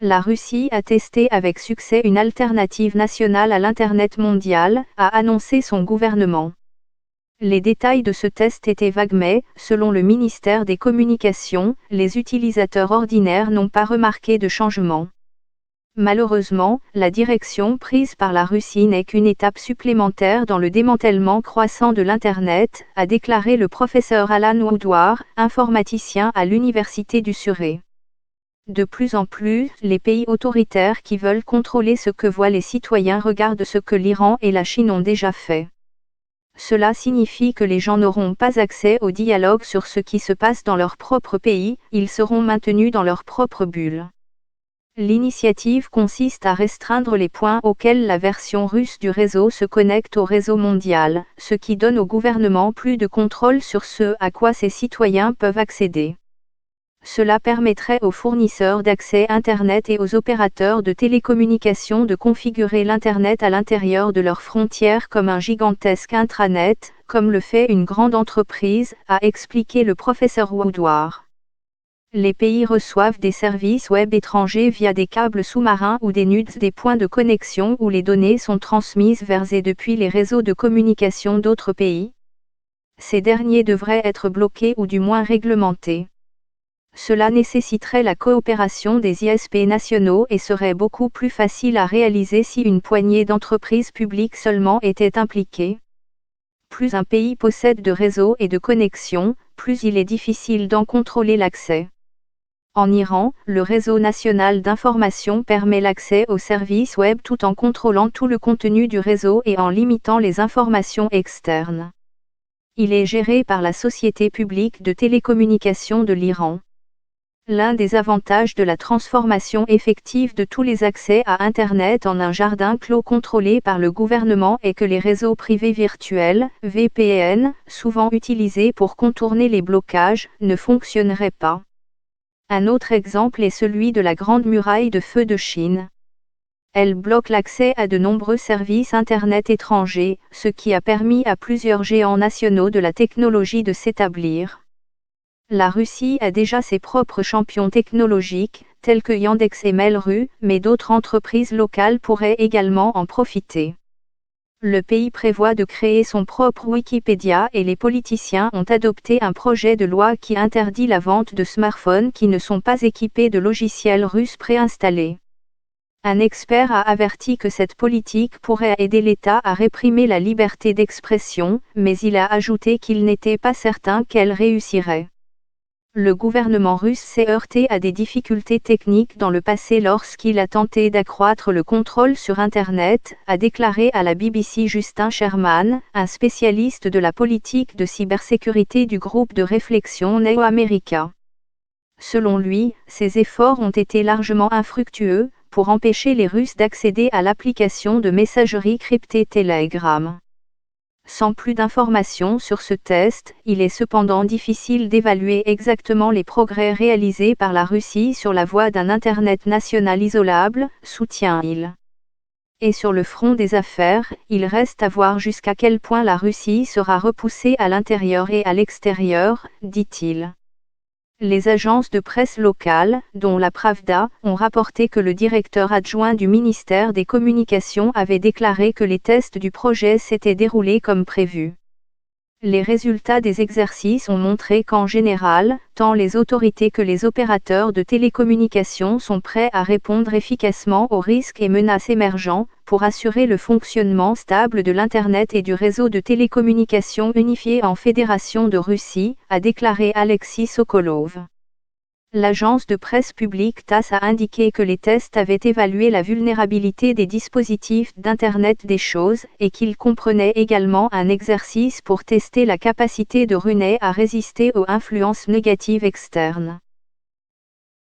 La Russie a testé avec succès une alternative nationale à l'Internet mondial, a annoncé son gouvernement. Les détails de ce test étaient vagues mais, selon le ministère des Communications, les utilisateurs ordinaires n'ont pas remarqué de changement. Malheureusement, la direction prise par la Russie n'est qu'une étape supplémentaire dans le démantèlement croissant de l'Internet, a déclaré le professeur Alan Woodward, informaticien à l'Université du Surrey. De plus en plus, les pays autoritaires qui veulent contrôler ce que voient les citoyens regardent ce que l'Iran et la Chine ont déjà fait. Cela signifie que les gens n'auront pas accès au dialogue sur ce qui se passe dans leur propre pays, ils seront maintenus dans leur propre bulle. L'initiative consiste à restreindre les points auxquels la version russe du réseau se connecte au réseau mondial, ce qui donne au gouvernement plus de contrôle sur ce à quoi ses citoyens peuvent accéder. Cela permettrait aux fournisseurs d'accès Internet et aux opérateurs de télécommunications de configurer l'Internet à l'intérieur de leurs frontières comme un gigantesque intranet, comme le fait une grande entreprise, a expliqué le professeur Woodward. Les pays reçoivent des services web étrangers via des câbles sous-marins ou des NUDS, des points de connexion où les données sont transmises vers et depuis les réseaux de communication d'autres pays. Ces derniers devraient être bloqués ou du moins réglementés. Cela nécessiterait la coopération des ISP nationaux et serait beaucoup plus facile à réaliser si une poignée d'entreprises publiques seulement était impliquée. Plus un pays possède de réseaux et de connexions, plus il est difficile d'en contrôler l'accès. En Iran, le réseau national d'information permet l'accès aux services web tout en contrôlant tout le contenu du réseau et en limitant les informations externes. Il est géré par la Société publique de télécommunications de l'Iran. L'un des avantages de la transformation effective de tous les accès à Internet en un jardin clos contrôlé par le gouvernement est que les réseaux privés virtuels, VPN, souvent utilisés pour contourner les blocages, ne fonctionneraient pas. Un autre exemple est celui de la Grande Muraille de Feu de Chine. Elle bloque l'accès à de nombreux services Internet étrangers, ce qui a permis à plusieurs géants nationaux de la technologie de s'établir. La Russie a déjà ses propres champions technologiques, tels que Yandex et Mail.ru, mais d'autres entreprises locales pourraient également en profiter. Le pays prévoit de créer son propre Wikipédia et les politiciens ont adopté un projet de loi qui interdit la vente de smartphones qui ne sont pas équipés de logiciels russes préinstallés. Un expert a averti que cette politique pourrait aider l'État à réprimer la liberté d'expression, mais il a ajouté qu'il n'était pas certain qu'elle réussirait. Le gouvernement russe s'est heurté à des difficultés techniques dans le passé lorsqu'il a tenté d'accroître le contrôle sur Internet, a déclaré à la BBC Justin Sherman, un spécialiste de la politique de cybersécurité du groupe de réflexion Neo America. Selon lui, ces efforts ont été largement infructueux, pour empêcher les Russes d'accéder à l'application de messagerie cryptée Telegram. Sans plus d'informations sur ce test, il est cependant difficile d'évaluer exactement les progrès réalisés par la Russie sur la voie d'un Internet national isolable, soutient-il. Et sur le front des affaires, il reste à voir jusqu'à quel point la Russie sera repoussée à l'intérieur et à l'extérieur, dit-il. Les agences de presse locales, dont la Pravda, ont rapporté que le directeur adjoint du ministère des Communications avait déclaré que les tests du projet s'étaient déroulés comme prévu. Les résultats des exercices ont montré qu'en général, tant les autorités que les opérateurs de télécommunications sont prêts à répondre efficacement aux risques et menaces émergents, pour assurer le fonctionnement stable de l'Internet et du réseau de télécommunications unifié en Fédération de Russie, a déclaré Alexis Sokolov. L'agence de presse publique TASS a indiqué que les tests avaient évalué la vulnérabilité des dispositifs d'Internet des choses et qu'ils comprenaient également un exercice pour tester la capacité de Runay à résister aux influences négatives externes.